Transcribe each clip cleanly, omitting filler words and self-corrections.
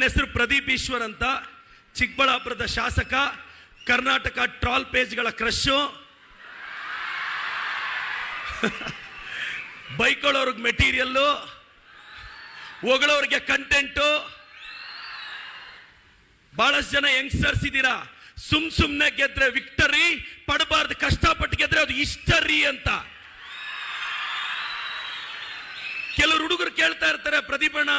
ಹೆಸರು ಪ್ರದೀಪ್ ಈಶ್ವರ್ ಅಂತ, ಚಿಕ್ಕಬಳ್ಳಾಪುರದ ಶಾಸಕ, ಕರ್ನಾಟಕ ಟ್ರಾಲ್ ಪೇಜ್ಗಳ ಕ್ರಶು, ಬೈಕೊಳ್ಳೋರ್ಗೆ ಮೆಟೀರಿಯಲ್ಲು, ಹೊಗಳೋರ್ಗೆ ಕಂಟೆಂಟು. ಬಹಳಷ್ಟು ಜನ ಯಂಗ್ಸ್ಟರ್ಸ್ ಇದ್ದೀರಾ, ಸುಮ್ನೆ ಗೆದ್ರೆ ವಿಕ್ಟರಿ, ಪಡಬಾರ್ದು ಕಷ್ಟಪಟ್ಟು ಗೆದ್ರೆ ಅದು ಹಿಸ್ಟರಿ ಅಂತ. ಕೆಲವರು ಹುಡುಗರು ಕೇಳ್ತಾ ಇರ್ತಾರೆ, ಪ್ರದೀಪಣ್ಣ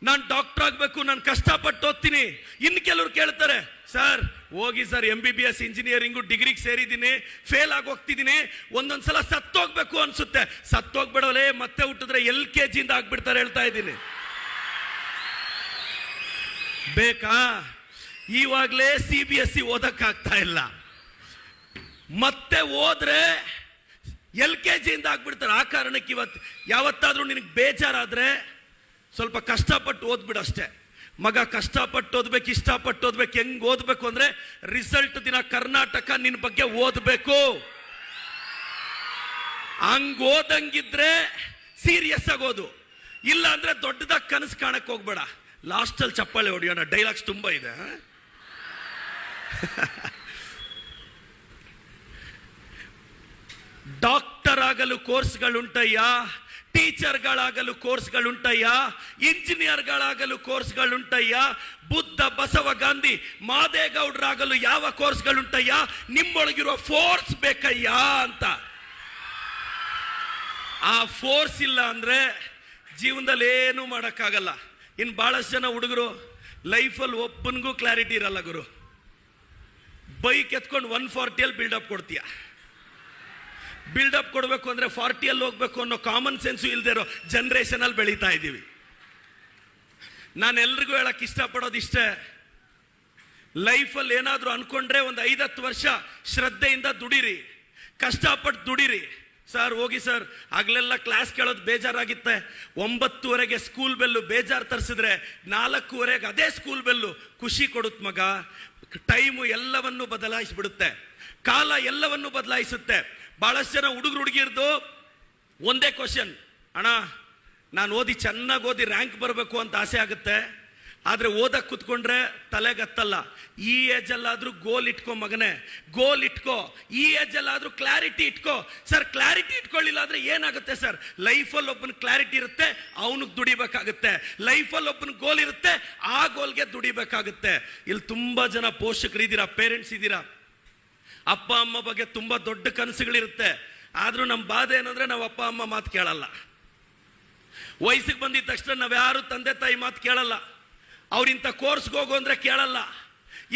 ನಾನು ಡಾಕ್ಟರ್ ಆಗ್ಬೇಕು, ನಾನು ಕಷ್ಟಪಟ್ಟು ಓದ್ತೀನಿ. ಇನ್ನು ಕೆಲವರು ಕೇಳ್ತಾರೆ, ಸರ್ ಹೋಗಿ ಸರ್ MBBS ಇಂಜಿನಿಯರಿಂಗು ಡಿಗ್ರಿಗೆ ಸೇರಿದ್ದೀನಿ, ಫೇಲ್ ಆಗಿ ಹೋಗ್ತಿದ್ದೀನಿ, ಒಂದೊಂದ್ಸಲ ಸತ್ತೋಗ್ಬೇಕು ಅನ್ಸುತ್ತೆ. ಸತ್ತೋಗ್ಬಿಡೋಲೆ, ಮತ್ತೆ ಹುಟ್ಟಿದ್ರೆ LKG ಇಂದ ಆಗ್ಬಿಡ್ತಾರೆ ಹೇಳ್ತಾ ಇದ್ದೀನಿ. ಬೇಕಾ? ಇವಾಗಲೇ CBSE ಓದಕ್ಕಾಗ್ತಾ ಇಲ್ಲ, ಮತ್ತೆ ಹೋದ್ರೆ LKG ಇಂದ ಆಗ್ಬಿಡ್ತಾರೆ. ಆ ಕಾರಣಕ್ಕೆ ಯಾವತ್ತಾದ್ರೂ ನಿನಗೆ ಬೇಜಾರಾದ್ರೆ ಸ್ವಲ್ಪ ಕಷ್ಟಪಟ್ಟು ಓದ್ಬಿಡು ಅಷ್ಟೇ. ಮಗ ಕಷ್ಟಪಟ್ಟು ಓದ್ಬೇಕು, ಇಷ್ಟಪಟ್ಟು ಓದ್ಬೇಕು. ಹೆಂಗ್ ಓದ್ಬೇಕು ಅಂದ್ರೆ ರಿಸಲ್ಟ್ ದಿನ ಕರ್ನಾಟಕ ನಿನ್ ಬಗ್ಗೆ ಓದ್ಬೇಕು. ಹಂಗ್ ಓದಂಗಿದ್ರೆ ಸೀರಿಯಸ್ ಆಗೋದು, ಇಲ್ಲ ಅಂದ್ರೆ ದೊಡ್ಡದಾಗಿ ಕನಸು ಕಾಣಕ್ ಹೋಗ್ಬೇಡ. ಲಾಸ್ಟ್ ಅಲ್ಲಿ ಚಪ್ಪಾಳೆ ಹೊಡಿಯೋಣ, ಡೈಲಾಗ್ಸ್ ತುಂಬಾ ಇದೆ. ಡಾಕ್ಟರ್ ಆಗಲು ಕೋರ್ಸ್ಗಳುಂಟಯ್ಯ, ಟೀಚರ್ಗಳಾಗಲು ಕೋರ್ಸ್ಗಳುಂಟಯ್ಯ, ಇಂಜಿನಿಯರ್ಗಳಾಗಲು ಕೋರ್ಸ್ಗಳುಂಟಯ್ಯ, ಬುದ್ಧ, ಬಸವ, ಗಾಂಧಿ, ಮಾದೇಗೌಡರಾಗಲು ಯಾವ ಕೋರ್ಸ್ಗಳುಂಟಯ್ಯ, ನಿಮ್ಮೊಳಗಿರುವ ಫೋರ್ಸ್ ಬೇಕಯ್ಯ ಅಂತ. ಆ ಫೋರ್ಸ್ ಇಲ್ಲ ಅಂದ್ರೆ ಜೀವನದಲ್ಲಿ ಏನು ಮಾಡೋಕ್ಕಾಗಲ್ಲ. ಇನ್ನು ಬಹಳಷ್ಟು ಜನ ಹುಡುಗರು ಲೈಫಲ್ಲಿ ಒಬ್ಬನಿಗೂ ಕ್ಲಾರಿಟಿ ಇರಲ್ಲ ಗುರು. ಬೈಕ್ ಎತ್ಕೊಂಡು 140 ಬಿಲ್ಡಪ್ ಕೊಡ್ತೀಯ. ಬಿಲ್ಡಪ್ ಕೊಡಬೇಕು ಅಂದ್ರೆ 40 ಹೋಗ್ಬೇಕು ಅನ್ನೋ ಕಾಮನ್ ಸೆನ್ಸು ಇಲ್ದೇ ಇರೋ ಜನರೇಷನ್ ಅಲ್ಲಿ ಬೆಳೀತಾ ಇದ್ದೀವಿ. ನಾನು ಎಲ್ರಿಗೂ ಹೇಳಕ್ ಇಷ್ಟಪಡೋದು ಇಷ್ಟೇ, ಲೈಫಲ್ಲಿ ಏನಾದ್ರೂ ಅನ್ಕೊಂಡ್ರೆ ಒಂದು 5-10 ವರ್ಷ ಶ್ರದ್ಧೆಯಿಂದ ದುಡಿರಿ, ಕಷ್ಟಪಟ್ಟು ದುಡಿರಿ. ಸರ್ ಹೋಗಿ ಸರ್ ಆಗ್ಲೆಲ್ಲ ಕ್ಲಾಸ್ ಕೇಳೋದು ಬೇಜಾರಾಗಿತ್ತೆ, 9:30ಗೆ ಸ್ಕೂಲ್ ಬೆಲ್ಲು ಬೇಜಾರು ತರಿಸಿದ್ರೆ 4:15ಗೆ ಅದೇ ಸ್ಕೂಲ್ ಬೆಲ್ಲು ಖುಷಿ ಕೊಡುತ್ತೆ ಮಗ. ಟೈಮು ಎಲ್ಲವನ್ನು ಬದಲಾಯಿಸ್ಬಿಡುತ್ತೆ, ಕಾಲ ಎಲ್ಲವನ್ನು ಬದಲಾಯಿಸುತ್ತೆ. ಬಹಳಷ್ಟು ಜನ ಹುಡುಗರು ಹುಡುಗಿರ್ದು ಒಂದೇ ಕ್ವಶನ್, ಅಣ್ಣ ನಾನು ಓದಿ ಚೆನ್ನಾಗಿ ಓದಿ ರ್ಯಾಂಕ್ ಬರಬೇಕು ಅಂತ ಆಸೆ ಆಗುತ್ತೆ, ಆದರೆ ಓದಕ್ಕೆ ಕುತ್ಕೊಂಡ್ರೆ ತಲೆಗತ್ತಲ್ಲ. ಈ ಏಜಲ್ಲಾದ್ರೂ ಗೋಲ್ ಇಟ್ಕೋ ಮಗನೇ, ಗೋಲ್ ಇಟ್ಕೋ. ಈ ಏಜಲ್ಲಾದ್ರೂ ಕ್ಲಾರಿಟಿ ಇಟ್ಕೋ. ಸರ್ ಕ್ಲಾರಿಟಿ ಇಟ್ಕೊಳ್ಳಿಲ್ಲ ಅಂದ್ರೆ ಏನಾಗುತ್ತೆ ಸರ್? ಲೈಫಲ್ಲಿ ಒಬ್ಬನ ಕ್ಲಾರಿಟಿ ಇರುತ್ತೆ, ಅವನಿಗೆ ದುಡಿಬೇಕಾಗುತ್ತೆ. ಲೈಫಲ್ಲಿ ಒಬ್ಬನ ಗೋಲ್ ಇರುತ್ತೆ, ಆ ಗೋಲ್ಗೆ ದುಡಿಬೇಕಾಗುತ್ತೆ. ಇಲ್ಲಿ ತುಂಬಾ ಜನ ಪೋಷಕರು ಇದ್ದೀರಾ, ಪೇರೆಂಟ್ಸ್ ಇದ್ದೀರಾ, ಅಪ್ಪ ಅಮ್ಮ ಬಗ್ಗೆ ತುಂಬಾ ದೊಡ್ಡ ಕನಸುಗಳಿರುತ್ತೆ. ಆದ್ರೂ ನಮ್ಮ ಬಾಧೆ ಏನಂದ್ರೆ ನಾವು ಅಪ್ಪ ಅಮ್ಮ ಮಾತು ಕೇಳಲ್ಲ. ವಯಸ್ಸಿಗೆ ಬಂದಿದ ತಕ್ಷಣ ನಾವ್ಯಾರು ತಂದೆ ತಾಯಿ ಮಾತು ಕೇಳಲ್ಲ. ಅವ್ರಿಂತ ಕೋರ್ಸ್ಗೆ ಹೋಗು ಅಂದ್ರೆ ಕೇಳಲ್ಲ.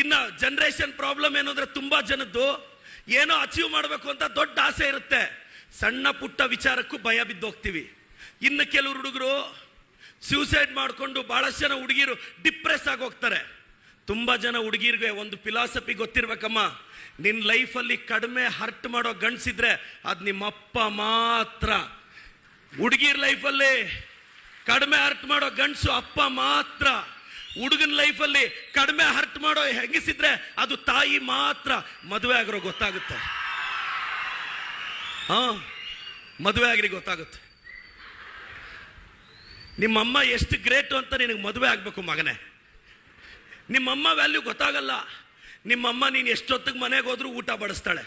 ಇನ್ನು ಜನರೇಷನ್ ಪ್ರಾಬ್ಲಮ್ ಏನು ಅಂದ್ರೆ ತುಂಬಾ ಜನದ್ದು ಏನೋ ಅಚೀವ್ ಮಾಡಬೇಕು ಅಂತ ದೊಡ್ಡ ಆಸೆ ಇರುತ್ತೆ, ಸಣ್ಣ ಪುಟ್ಟ ವಿಚಾರಕ್ಕೂ ಭಯ ಬಿದ್ದೋಗ್ತೀವಿ. ಇನ್ನು ಕೆಲವರು ಹುಡುಗರು ಸೂಸೈಡ್ ಮಾಡಿಕೊಂಡು ಬಹಳಷ್ಟು ಜನ ಹುಡುಗಿರು ಡಿಪ್ರೆಸ್ ಆಗಿ ಹೋಗ್ತಾರೆ. ತುಂಬಾ ಜನ ಹುಡುಗಿರ್ಗೆ ಒಂದು ಫಿಲಾಸಫಿ ಗೊತ್ತಿರ್ಬೇಕಮ್ಮ, ನಿನ್ನ ಲೈಫಲ್ಲಿ ಕಡಿಮೆ ಹರ್ಟ್ ಮಾಡೋ ಗಂಡ್ಸಿದ್ರೆ ಅದು ನಿಮ್ಮಪ್ಪ ಮಾತ್ರ. ಹುಡುಗಿರ್ ಲೈಫಲ್ಲಿ ಕಡಿಮೆ ಹರ್ಟ್ ಮಾಡೋ ಗಂಡ್ಸು ಅಪ್ಪ ಮಾತ್ರ. ಹುಡುಗನ ಲೈಫಲ್ಲಿ ಕಡಿಮೆ ಹರ್ಟ್ ಮಾಡೋ ಹೆಂಗಸಿದ್ರೆ ಅದು ತಾಯಿ ಮಾತ್ರ. ಮದುವೆ ಆಗಿರೋ ಗೊತ್ತಾಗುತ್ತೆ, ಮದುವೆ ಆಗಿರಿ ಗೊತ್ತಾಗುತ್ತೆ. ನಿಮ್ಮಮ್ಮ ಎಷ್ಟು ಗ್ರೇಟು ಅಂತ ನಿನಗೆ ಮದುವೆ ಆಗ್ಬೇಕು ಮಗನೇ. ನಿಮ್ಮಮ್ಮ ವ್ಯಾಲ್ಯೂ ಗೊತ್ತಾಗಲ್ಲ. ನಿಮ್ಮಮ್ಮ ನೀನು ಎಷ್ಟೊತ್ತಿಗೆ ಮನೆಗೆ ಹೋದ್ರೂ ಊಟ ಬಡಿಸ್ತಾಳೆ,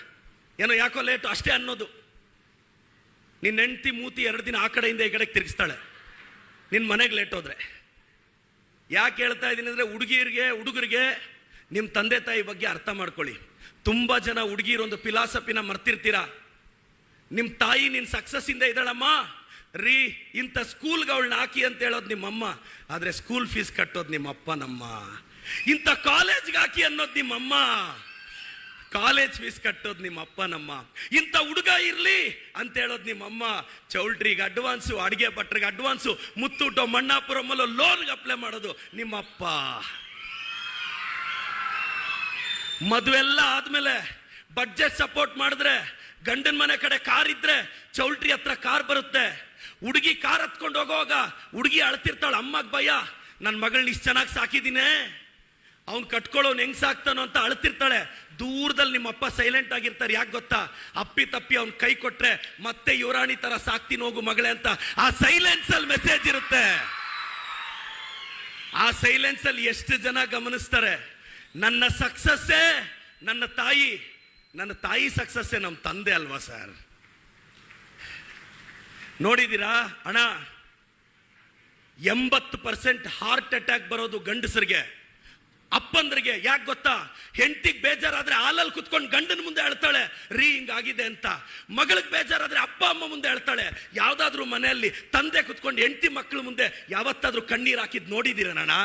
ಏನೋ ಯಾಕೋ ಲೇಟು ಅಷ್ಟೇ ಅನ್ನೋದು. ನಿನ್ನ ಹೆಂಡತಿ ಮೂತಿ 2 ದಿನ ಆ ಕಡೆಯಿಂದ ಈ ಕಡೆಗೆ ತಿರುಗಿಸ್ತಾಳೆ ನಿನ್ನ ಮನೆಗೆ ಲೇಟ್ ಹೋದ್ರೆ. ಯಾಕೆ ಹೇಳ್ತಾ ಇದ್ದೀನಿ ಅಂದರೆ ಹುಡುಗರಿಗೆ ನಿಮ್ಮ ತಂದೆ ತಾಯಿ ಬಗ್ಗೆ ಅರ್ಥ ಮಾಡ್ಕೊಳ್ಳಿ. ತುಂಬ ಜನ ಹುಡುಗಿರು ಒಂದು ಫಿಲಾಸಫಿನ ಮರ್ತಿರ್ತೀರಾ. ನಿಮ್ಮ ತಾಯಿ ನಿನ್ನ ಸಕ್ಸಸ್ ಇಂದ ಇದ್ದಾಳಮ್ಮ ರೀ, ಇಂಥ ಸ್ಕೂಲ್ಗೆ ಅವಳನ್ನ ಹಾಕಿ ಅಂತ ಹೇಳೋದು ನಿಮ್ಮಮ್ಮ, ಆದರೆ ಸ್ಕೂಲ್ ಫೀಸ್ ಕಟ್ಟೋದು ನಿಮ್ಮಪ್ಪ ನಮ್ಮ. ಇಂಥ ಕಾಲೇಜ್ಗೆ ಹಾಕಿ ಅನ್ನೋದು ನಿಮ್ಮಮ್ಮ, ಕಾಲೇಜ್ ಫೀಸ್ ಕಟ್ಟೋದು ನಿಮ್ಮ ಅಪ್ಪ ನಮ್ಮ. ಇಂಥ ಹುಡುಗ ಇರ್ಲಿ ಅಂತ ಹೇಳೋದು ನಿಮ್ಮಮ್ಮ, ಚೌಲ್ಟ್ರಿಗೆ ಅಡ್ವಾನ್ಸು, ಅಡಿಗೆ ಭಟ್ರಿಗೆ ಅಡ್ವಾನ್ಸು, ಮುತ್ತೂಟೋ ಮಣ್ಣಾಪುರಮಲ್ಲೋ ಲೋನ್ಗೆ ಅಪ್ಲೈ ಮಾಡೋದು ನಿಮ್ಮಪ್ಪ. ಮದುವೆಲ್ಲ ಆದ್ಮೇಲೆ ಬಡ್ಜೆಟ್ ಸಪೋರ್ಟ್ ಮಾಡಿದ್ರೆ, ಗಂಡನ ಮನೆ ಕಡೆ ಕಾರ್ ಇದ್ರೆ ಚೌಲ್ಟ್ರಿ ಹತ್ರ ಕಾರ್ ಬರುತ್ತೆ. ಹುಡುಗಿ ಕಾರ್ ಹತ್ಕೊಂಡು ಹೋಗುವಾಗ ಹುಡುಗಿ ಅಳ್ತಿರ್ತಾಳೆ, ಅಮ್ಮಗ್ ಭಯ, ನನ್ನ ಮಗಳನ್ನ ಇಷ್ಟು ಚೆನ್ನಾಗಿ ಸಾಕಿದ್ದೀನಿ, ಅವ್ನು ಕಟ್ಕೊಳ್ಳೋನು ಹೆಂಗ್ ಸಾಕ್ತಾನೋ ಅಂತ ಅಳ್ತಿರ್ತಾಳೆ. ದೂರದಲ್ಲಿ ನಿಮ್ಮಪ್ಪ ಸೈಲೆಂಟ್ ಆಗಿರ್ತಾರೆ. ಯಾಕೆ ಗೊತ್ತಾ? ಅಪ್ಪಿ ತಪ್ಪಿ ಅವ್ನ ಕೈ ಕೊಟ್ರೆ ಮತ್ತೆ ಯುವರಾಣಿ ತರ ಸಾಕ್ತೀನಿ ಹೋಗು ಮಗಳೇ ಅಂತ ಆ ಸೈಲೆನ್ಸ್ ಅಲ್ಲಿ ಮೆಸೇಜ್ ಇರುತ್ತೆ. ಆ ಸೈಲೆನ್ಸ್ ಅಲ್ಲಿ ಎಷ್ಟು ಜನ ಗಮನಿಸ್ತಾರೆ? ನನ್ನ ಸಕ್ಸಸ್ಸೇ ನನ್ನ ತಾಯಿ ಸಕ್ಸಸ್ಸೇ ನಮ್ಮ ತಂದೆ ಅಲ್ವಾ ಸರ್? ನೋಡಿದೀರಾ ಅಣ್ಣ, 80% ಹಾರ್ಟ್ ಅಟ್ಯಾಕ್ ಬರೋದು ಗಂಡಸರಿಗೆ, ಅಪ್ಪಂದ್ರಿಗೆ. ಯಾಕೆ ಗೊತ್ತಾ? ಹೆಂಡತಿಗೆ ಬೇಜಾರಾದ್ರೆ ಹಾಲಲ್ಲಿ ಕುತ್ಕೊಂಡು ಗಂಡನ ಮುಂದೆ ಹೇಳ್ತಾಳೆ ರೀ ಹಿಂಗಾಗಿದೆ ಅಂತ. ಮಗಳಿಗೆ ಬೇಜಾರಾದ್ರೆ ಅಪ್ಪ ಅಮ್ಮ ಮುಂದೆ ಹೇಳ್ತಾಳೆ. ಯಾವ್ದಾದ್ರು ಮನೆಯಲ್ಲಿ ತಂದೆ ಕುತ್ಕೊಂಡು ಹೆಂಡತಿ ಮಕ್ಕಳ ಮುಂದೆ ಯಾವತ್ತಾದ್ರೂ ಕಣ್ಣೀರ್ ಹಾಕಿದ್ ನೋಡಿದ್ದೀರಣ್ಣ?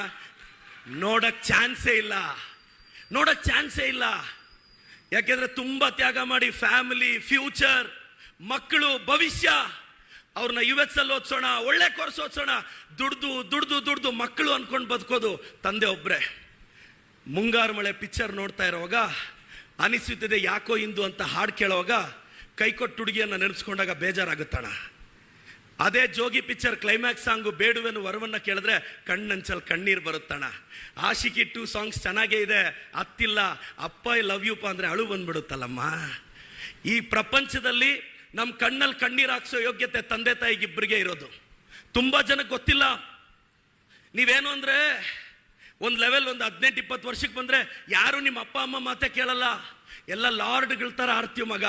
ನೋಡಕ್ ಚಾನ್ಸೇ ಇಲ್ಲ. ಯಾಕೆಂದ್ರೆ ತುಂಬಾ ತ್ಯಾಗ ಮಾಡಿ ಫ್ಯಾಮಿಲಿ, ಫ್ಯೂಚರ್, ಮಕ್ಕಳು, ಭವಿಷ್ಯ, ಅವ್ರನ್ನ US ಅಲ್ಲಿ ಓದಿಸೋಣ, ಒಳ್ಳೆ ಕೋರ್ಸ್ ಓದಿಸೋಣ, ದುಡ್ದು ಮಕ್ಕಳು ಅನ್ಕೊಂಡು ಬದುಕೋದು ತಂದೆ ಒಬ್ರೆ. ಮುಂಗಾರು ಮಳೆ ಪಿಕ್ಚರ್ ನೋಡ್ತಾ ಇರೋವಾಗ ಅನಿಸುತ್ತಿದೆ ಯಾಕೋ ಇಂದು ಅಂತ ಹಾಡು ಕೇಳೋವಾಗ ಕೈಕೊಟ್ಟು ಹುಡುಗಿಯನ್ನ ನೆನೆಸ್ಕೊಂಡಾಗ ಬೇಜಾರಾಗುತ್ತಣ. ಅದೇ ಜೋಗಿ ಪಿಕ್ಚರ್ ಕ್ಲೈಮ್ಯಾಕ್ಸ್ ಸಾಂಗು ಬೇಡುವೆನು ವರವನ್ನ ಕೇಳಿದ್ರೆ ಕಣ್ಣಂಚಲ್ ಕಣ್ಣೀರ್ ಬರುತ್ತಣ. ಆಶಿಕಿ 2 ಸಾಂಗ್ಸ್ ಚೆನ್ನಾಗೇ ಇದೆ, ಅತ್ತಿಲ್ಲ ಅಪ್ಪ ಐ ಲವ್ ಯು ಅಂದ್ರೆ ಅಳು ಬಂದ್ಬಿಡುತ್ತಲ್ಲಮ್ಮ. ಈ ಪ್ರಪಂಚದಲ್ಲಿ ನಮ್ಮ ಕಣ್ಣಲ್ಲಿ ಕಣ್ಣೀರ್ ಹಾಕ್ಸೋ ಯೋಗ್ಯತೆ ತಂದೆ ತಾಯಿಗಿಬ್ಬರಿಗೆ ಇರೋದು. ತುಂಬಾ ಜನಕ್ಕೆ ಗೊತ್ತಿಲ್ಲ. ನೀವೇನು ಅಂದ್ರೆ ಒಂದು ಲೆವೆಲ್, ಒಂದು 18-20 ವರ್ಷಕ್ಕೆ ಬಂದ್ರೆ ಯಾರು ನಿಮ್ಮ ಅಪ್ಪ ಅಮ್ಮ ಮಾತೇ ಕೇಳಲ್ಲ. ಎಲ್ಲ ಲಾರ್ಡ್ಗಳ ತರ ಆಡ್ತೀವಿ ಮಗ.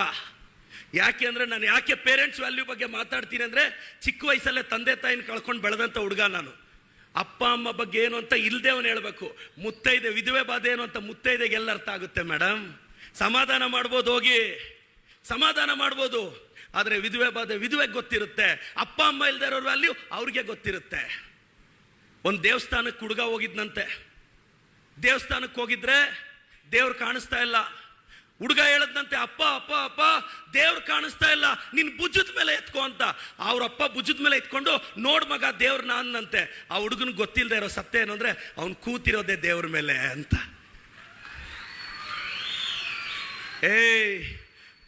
ಯಾಕೆ ಅಂದ್ರೆ ನಾನು ಯಾಕೆ ಪೇರೆಂಟ್ಸ್ ವ್ಯಾಲ್ಯೂ ಬಗ್ಗೆ ಮಾತಾಡ್ತೀನಿ ಅಂದ್ರೆ, ಚಿಕ್ಕ ವಯಸ್ಸಲ್ಲೇ ತಂದೆ ತಾಯಿನ ಕಳ್ಕೊಂಡು ಬೆಳೆದಂತ ಹುಡುಗ ನಾನು. ಅಪ್ಪ ಅಮ್ಮ ಬಗ್ಗೆ ಏನು ಅಂತ ಇಲ್ದೇ ಅವನು ಹೇಳ್ಬೇಕು. ಮುತ್ತೈದೆ ವಿಧವೆ ಬಾಧೆ ಏನು ಅಂತ ಮುತ್ತೈದೆಗೆ ಎಲ್ಲ ಅರ್ಥ ಆಗುತ್ತೆ ಮೇಡಮ್. ಸಮಾಧಾನ ಮಾಡ್ಬೋದು, ಹೋಗಿ ಸಮಾಧಾನ ಮಾಡ್ಬೋದು. ಆದ್ರೆ ವಿಧವೆ ಬಾಧೆ ವಿಧವೆಗೆ ಗೊತ್ತಿರುತ್ತೆ. ಅಪ್ಪ ಅಮ್ಮ ಇಲ್ದೇ ಇರೋರ್ ವ್ಯಾಲ್ಯೂ ಅವ್ರಿಗೆ ಗೊತ್ತಿರುತ್ತೆ. ಒಂದು ದೇವಸ್ಥಾನಕ್ಕೆ ಹುಡುಗ ಹೋಗಿದ್ನಂತೆ. ದೇವಸ್ಥಾನಕ್ಕೆ ಹೋಗಿದ್ರೆ ದೇವ್ರು ಕಾಣಿಸ್ತಾ ಇಲ್ಲ. ಹುಡುಗ ಹೇಳದ್ನಂತೆ, ಅಪ್ಪ ಅಪ್ಪ ಅಪ್ಪ ದೇವ್ರು ಕಾಣಿಸ್ತಾ ಇಲ್ಲ, ನಿನ್ ಭುಜದ ಮೇಲೆ ಎತ್ಕೋ ಅಂತ. ಅವ್ರಪ್ಪ ಭುಜದ ಮೇಲೆ ಎತ್ಕೊಂಡು ನೋಡ್ ಮಗ ದೇವ್ರನ್ನ ಅಂದಂತೆ. ಆ ಹುಡುಗನ್ ಗೊತ್ತಿಲ್ಲದೆ ಇರೋ ಸತ್ಯ ಏನು ಅಂದ್ರೆ ಅವ್ನು ಕೂತಿರೋದೇ ದೇವ್ರ ಮೇಲೆ ಅಂತ.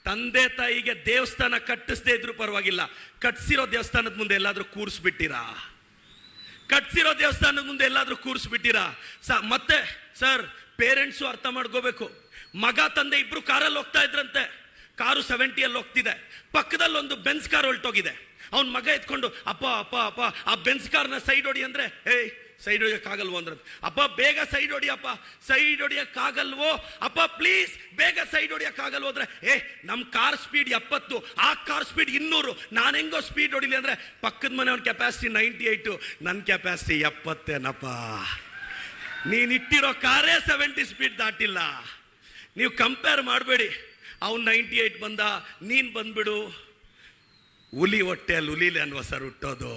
ತಂದೆ ತಾಯಿಗೆ ದೇವಸ್ಥಾನ ಕಟ್ಟಿಸದೇ ಇದ್ರು ಪರವಾಗಿಲ್ಲ, ಕಟ್ಸಿರೋ ದೇವಸ್ಥಾನದ ಮುಂದೆ ಎಲ್ಲಾದ್ರೂ ಕೂರಿಸ್ಬಿಟ್ಟಿರಾ? ಮತ್ತೆ ಸರ್, ಪೇರೆಂಟ್ಸು ಅರ್ಥ ಮಾಡ್ಕೋಬೇಕು. ಮಗ ತಂದೆ ಇಬ್ರು ಕಾರಲ್ಲಿ ಹೋಗ್ತಾ ಇದ್ರಂತೆ. ಕಾರು 70 ಹೋಗ್ತಿದೆ. ಪಕ್ಕದಲ್ಲಿ ಒಂದು ಬೆನ್ಸ್ ಕಾರ್ ಹೊಲ್ಟೋಗಿದೆ. ಅವ್ನ ಮಗ ಎತ್ಕೊಂಡು ಅಪ್ಪ ಅಪ್ಪ ಅಪ್ಪ ಆ ಬೆನ್ಸ್ ಕಾರ್ನ ಸೈಡ್ ಹೊಡಿ ಅಂದ್ರೆ, ಸೈಡ್ ಹೊಡಿಯಕ್ಕಾಗಲ್ವೋ ಅಂದ್ರೆ, ಅಪ್ಪ ಬೇಗ ಸೈಡ್ ಹೊಡಿಯಪ್ಪ. ಸೈಡ್ ಹೊಡಿಯಕ್ಕಾಗಲ್ವೋ ಅಪ್ಪ, ಪ್ಲೀಸ್ ಬೇಗ ಸೈಡ್ ಹೊಡಿಯಕ್ಕಾಗಲ್ವೋ ಅಂದ್ರೆ, ನಮ್ ಕಾರ್ ಸ್ಪೀಡ್ 70, ಆ ಕಾರ್ ಸ್ಪೀಡ್ 200, ನಾನು ಹೆಂಗೋ ಸ್ಪೀಡ್ ಹೊಡಿಲಿ ಅಂದ್ರೆ, ಪಕ್ಕದ ಮನೆ ಅವ್ನ ಕೆಪಾಸಿಟಿ 98, ನನ್ನ ಕೆಪಾಸಿಟಿ 70. ನೀನ್ ಇಟ್ಟಿರೋ ಕಾರೇ 70 ಸ್ಪೀಡ್ ದಾಟಿಲ್ಲ. ನೀವು ಕಂಪೇರ್ ಮಾಡಬೇಡಿ. ಅವ್ನು 98 ಬಂದ, ನೀನ್ ಬಂದ್ಬಿಡು. ಹುಲಿ ಹೊಟ್ಟೆಯಲ್ಲಿ ಹುಲಿಲಿ ಅನ್ವ ಸರ್ ಹುಟ್ಟೋದು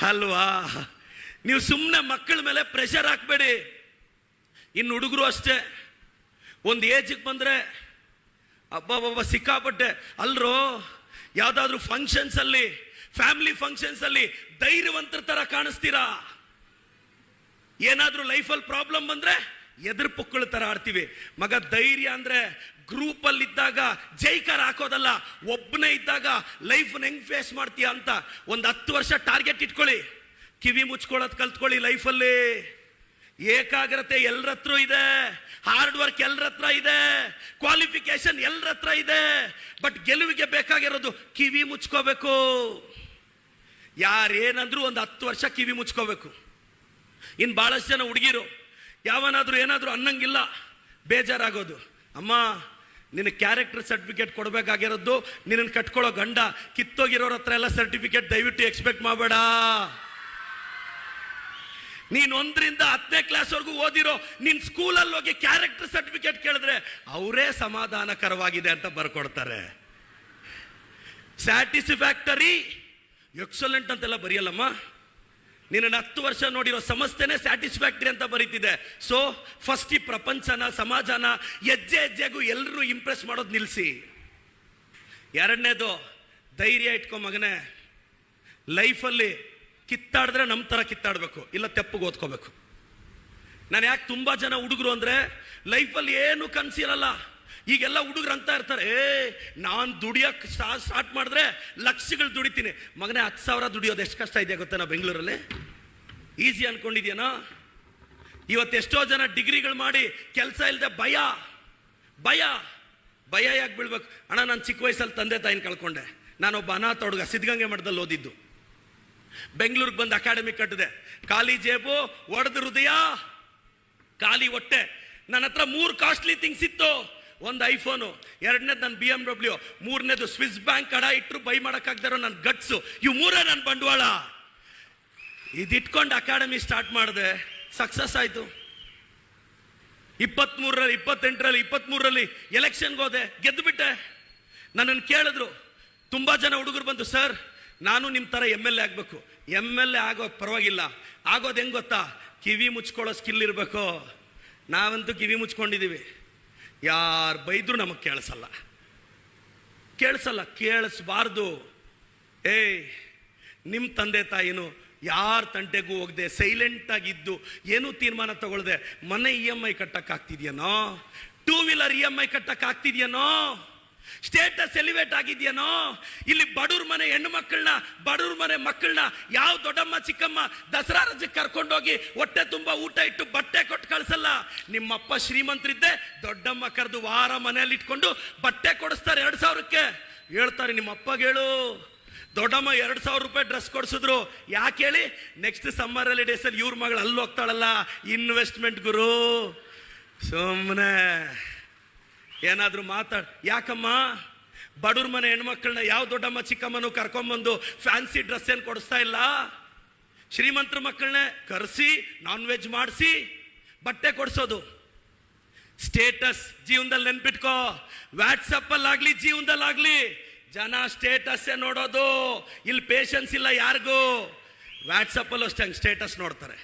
ಅಲ್ವಾ? ನೀವು ಸುಮ್ಮನೆ ಮಕ್ಕಳ ಮೇಲೆ ಪ್ರೆಷರ್ ಹಾಕ್ಬೇಡಿ. ಇನ್ನು ಹುಡುಗರು ಅಷ್ಟೇ, ಒಂದು ಏಜಿಗೆ ಬಂದ್ರೆ ಅಬ್ಬಬ್ಬ ಸಿಕ್ಕಾಪಟ್ಟೆ ಅಲ್ರೋ. ಯಾವ್ದಾದ್ರು ಫಂಕ್ಷನ್ಸ್ ಅಲ್ಲಿ, ಫ್ಯಾಮಿಲಿ ಫಂಕ್ಷನ್ಸ್ ಅಲ್ಲಿ ಧೈರ್ಯವಂತರ ತರ ಕಾಣಿಸ್ತೀರಾ. ಏನಾದ್ರೂ ಲೈಫಲ್ಲಿ ಪ್ರಾಬ್ಲಮ್ ಬಂದ್ರೆ ಎದುರು ಪುಕ್ಕಳ ತರ ಆಡ್ತೀವಿ. ಮಗ ಧೈರ್ಯ ಅಂದ್ರೆ ಗ್ರೂಪ್ ಅಲ್ಲಿ ಇದ್ದಾಗ ಜೈಕಾರ ಹಾಕೋದಲ್ಲ, ಒಬ್ಬನೇ ಇದ್ದಾಗ ಲೈಫ್ ಹೆಂಗ್ ಫೇಸ್ ಮಾಡ್ತೀಯ ಅಂತ. ಒಂದು 10 ವರ್ಷ ಟಾರ್ಗೆಟ್ ಇಟ್ಕೊಳ್ಳಿ. ಕಿವಿ ಮುಚ್ಕೊಳ್ಳೋದು ಕಲ್ತ್ಕೊಳ್ಳಿ ಲೈಫಲ್ಲಿ. ಏಕಾಗ್ರತೆ ಎಲ್ಲರ ಹತ್ರ ಇದೆ, ಹಾರ್ಡ್ ವರ್ಕ್ ಎಲ್ಲರ ಹತ್ರ ಇದೆ, ಕ್ವಾಲಿಫಿಕೇಶನ್ ಎಲ್ಲರ ಹತ್ರ ಇದೆ. ಬಟ್ ಗೆಲುವಿಗೆ ಬೇಕಾಗಿರೋದು ಕಿವಿ ಮುಚ್ಕೋಬೇಕು. ಯಾರೇನಂದ್ರು ಒಂದು 10 ವರ್ಷ ಕಿವಿ ಮುಚ್ಕೋಬೇಕು. ಇನ್ ಬಹಳಷ್ಟು ಜನ ಹುಡುಗಿರು ಯಾವನಾದ್ರೂ ಏನಾದ್ರೂ ಅನ್ನಂಗಿಲ್ಲ, ಬೇಜಾರಾಗೋದು. ಅಮ್ಮ, ನಿನ್ನ ಕ್ಯಾರೆಕ್ಟರ್ ಸರ್ಟಿಫಿಕೇಟ್ ಕೊಡಬೇಕಾಗಿರೋದು ನಿನ್ನ ಕಟ್ಕೊಳ್ಳೋ ಗಂಡ. ಕಿತ್ತೋಗಿರೋರ ಹತ್ರ ಎಲ್ಲ ಸರ್ಟಿಫಿಕೇಟ್ ದಯವಿಟ್ಟು ಎಕ್ಸ್ಪೆಕ್ಟ್ ಮಾಡಬೇಡ. ನೀನ್ 1ರಿಂದ 10ನೇ ಕ್ಲಾಸ್ವರೆಗೂ ಓದಿರೋ ನಿನ್ ಸ್ಕೂಲಲ್ಲಿ ಹೋಗಿ ಕ್ಯಾರೆಕ್ಟರ್ ಸರ್ಟಿಫಿಕೇಟ್ ಕೇಳಿದ್ರೆ ಅವರೇ ಸಮಾಧಾನಕರವಾಗಿದೆ ಅಂತ ಬರ್ಕೊಡ್ತಾರೆ. ಸ್ಯಾಟಿಸ್ಫ್ಯಾಕ್ಟರಿ, ಎಕ್ಸಲೆಂಟ್ ಅಂತೆಲ್ಲ ಬರೆಯಲ್ಲಮ್ಮ. ನಿನ್ನ 10 ವರ್ಷ ನೋಡಿರೋ ಸಂಸ್ಥೆನೇ ಸ್ಯಾಟಿಸ್ಫ್ಯಾಕ್ಟರಿ ಅಂತ ಬರೀತಿದೆ. ಸೊ ಫಸ್ಟ್ ಈ ಪ್ರಪಂಚನ, ಸಮಾಜನ ಹೆಜ್ಜೆ ಹೆಜ್ಜೆಗೂ ಎಲ್ಲರೂ ಇಂಪ್ರೆಸ್ ಮಾಡೋದು ನಿಲ್ಲಿಸಿ. ಎರಡನೇದು, ಧೈರ್ಯ ಇಟ್ಕೊ ಮಗನೇ. ಲೈಫಲ್ಲಿ ಕಿತ್ತಾಡಿದ್ರೆ ನಮ್ಮ ತರ ಕಿತ್ತಾಡ್ಬೇಕು, ಇಲ್ಲ ತೆಪ್ಪಗೆ ಓದ್ಕೋಬೇಕು. ನಾನು ಯಾಕೆ ತುಂಬಾ ಜನ ಹುಡುಗರು ಅಂದ್ರೆ ಲೈಫಲ್ಲಿ ಏನು ಕನ್ಸಿರಲ್ಲ. ಈಗೆಲ್ಲ ಹುಡುಗರು ಅಂತ ಇರ್ತಾರೆ, ನಾನು ದುಡಿಯಕ್ ಸ್ಟಾರ್ಟ್ ಮಾಡಿದ್ರೆ ಲಕ್ಷಗಳು ದುಡಿತೀನಿ. ಮಗನೇ, 10,000 ದುಡಿಯೋದು ಎಷ್ಟು ಕಷ್ಟ ಇದೆಯಾ ಗೊತ್ತಾ? ನಾ ಬೆಂಗಳೂರಲ್ಲಿ ಈಸಿ ಅನ್ಕೊಂಡಿದ್ಯಾನೋ? ಇವತ್ತೆಷ್ಟೋ ಜನ ಡಿಗ್ರಿಗಳು ಮಾಡಿ ಕೆಲಸ ಇಲ್ಲದೆ ಭಯ ಭಯ ಭಯ ಯಾಕೆ ಬೀಳ್ಬೇಕು? ಅಣ್ಣ, ನಾನು ಚಿಕ್ಕ ವಯಸ್ಸಲ್ಲಿ ತಂದೆ ತಾಯಿನ ಕಳ್ಕೊಂಡೆ. ನಾನೊಬ್ಬ ಅನಾಥ ಹುಡುಗ, ಸಿದ್ಧಗಂಗೆ ಮಠದಲ್ಲಿ ಓದಿದ್ದು. ಬೆಂಗಳೂರಿಗೆ ಬಂದು ಅಕಾಡೆಮಿ ಕಟ್ಟಿದೆ. ಖಾಲಿ ಜೇಬು, ಒಡೆದ ಹೃದಯ, ಖಾಲಿ ಹೊಟ್ಟೆ. ನನ್ನ ಹತ್ರ 3 ಕಾಸ್ಟ್ಲಿ ಥಿಂಗ್ಸ್ ಇತ್ತು. ಒಂದು ಐಫೋನು, ಎರಡನೇದು ನನ್ನ BMW, ಮೂರನೇದು ಸ್ವಿಸ್ ಬ್ಯಾಂಕ್ ಕಡ ಇಟ್ಟರು ಬೈ ಮಾಡೋಕ್ಕಾಗ್ದಾರೋ ನನ್ನ ಗಟ್ಸು. ಇವು 3 ನನ್ನ ಬಂಡವಾಳ. ಇದಿಟ್ಕೊಂಡು ಅಕಾಡೆಮಿ ಸ್ಟಾರ್ಟ್ ಮಾಡಿದೆ, ಸಕ್ಸಸ್ ಆಯಿತು. 23ರಲ್ಲಿ ಎಲೆಕ್ಷನ್ಗೆ ಹೋದೆ, ಗೆದ್ದುಬಿಟ್ಟೆ. ನನ್ನನ್ನು ಕೇಳಿದ್ರು ತುಂಬ ಜನ ಹುಡುಗರು ಬಂದು, ಸರ್ ನಾನು ನಿಮ್ಮ ಥರ MLA ಆಗಬೇಕು. MLA ಆಗೋ ಪರವಾಗಿಲ್ಲ, ಆಗೋದು ಹೆಂಗೆ ಗೊತ್ತಾ, ಕಿವಿ ಮುಚ್ಕೊಳ್ಳೋ ಸ್ಕಿಲ್ ಇರಬೇಕು. ನಾವಂತೂ ಕಿವಿ ಮುಚ್ಕೊಂಡಿದ್ದೀವಿ, ಯಾರು ಬೈದ್ರು ನಮಗೆ ಕೇಳಿಸ್ಬಾರ್ದು. ನಿಮ್ಮ ತಂದೆ ತಾಯಿನು ಯಾರ ತಂಟೆಗೂ ಹೋಗದೆ ಸೈಲೆಂಟ್ ಆಗಿದ್ದು ಏನೂ ತೀರ್ಮಾನ ತಗೊಳ್ದೆ ಮನೆ EMI ಕಟ್ಟಕ್ಕಾಗ್ತಿದ್ಯನೋ, 2 ವೀಲರ್ EMI ಕಟ್ಟಕ್ಕಾಗ್ತಿದ್ಯನೋ, ಸ್ಟೇಟಸ್ ಎಲಿವೇಟ್ ಆಗಿದ್ಯನೋ. ಇಲ್ಲಿ ಬಡವ್ರ ಮನೆ ಹೆಣ್ಣು ಮಕ್ಕಳನ್ನ, ಬಡವ್ರ ಮನೆ ಮಕ್ಕಳನ್ನ ಯಾವ ದೊಡ್ಡಮ್ಮ ಚಿಕ್ಕಮ್ಮ ದಸರಾ ರಜಕ್ಕೆ ಕರ್ಕೊಂಡೋಗಿ ಹೊಟ್ಟೆ ತುಂಬ ಊಟ ಇಟ್ಟು ಬಟ್ಟೆ ಕೊಟ್ಟು ಕಳ್ಸಲ್ಲ. ನಿಮ್ಮಪ್ಪ ಶ್ರೀಮಂತರಿದ್ದೆ ದೊಡ್ಡಮ್ಮ ಕರೆದು ವಾರ ಮನೆಯಲ್ಲಿ ಇಟ್ಕೊಂಡು ಬಟ್ಟೆ ಕೊಡಿಸ್ತಾರೆ 2000ಕ್ಕೆ. ಹೇಳ್ತಾರೆ ನಿಮ್ಮ ಅಪ್ಪಗೆ ಹೇಳು, ದೊಡ್ಡಮ್ಮ 2000 ರೂಪಾಯಿ ಡ್ರೆಸ್ ಕೊಡಿಸಿದ್ರು. ಯಾಕೆ ಹೇಳಿ, ನೆಕ್ಸ್ಟ್ ಸಮ್ಮರ್ ಹಾಲಿಡೇಸಲ್ಲಿ ಇವ್ರ ಮಗಳು ಅಲ್ಲಿ ಹೋಗ್ತಾಳಲ್ಲ, ಇನ್ವೆಸ್ಟ್ಮೆಂಟ್ ಗುರು. ಸುಮ್ಮನೆ ಏನಾದರೂ ಯಾಕಮ್ಮ ಬಡವ್ರ ಮನೆ ಹೆಣ್ಮಕ್ಳನ್ನ ಯಾವ ದೊಡ್ಡಮ್ಮ ಚಿಕ್ಕಮ್ಮನೂ ಕರ್ಕೊಂಬಂದು ಫ್ಯಾನ್ಸಿ ಡ್ರೆಸ್ ಏನು ಕೊಡಿಸ್ತಾ ಇಲ್ಲ. ಶ್ರೀಮಂತರ ಮಕ್ಕಳನ್ನೇ ಕರೆಸಿ ನಾನ್ ವೆಜ್ ಮಾಡಿಸಿ ಬಟ್ಟೆ ಕೊಡಿಸೋದು. ಸ್ಟೇಟಸ್ ಜೀವನದಲ್ಲಿ ನೆನ್ಪಿಟ್ಕೋ, ವಾಟ್ಸಪ್ಪಲ್ಲಾಗಲಿ ಜೀವನದಲ್ಲಾಗಲಿ ಜನ ಸ್ಟೇಟಸ್ಸೇ ನೋಡೋದು. ಇಲ್ಲಿ ಪೇಷನ್ಸ್ ಇಲ್ಲ ಯಾರಿಗೂ. ವಾಟ್ಸಪ್ಪಲ್ಲೂ ಅಷ್ಟೇ ಸ್ಟೇಟಸ್ ನೋಡ್ತಾರೆ.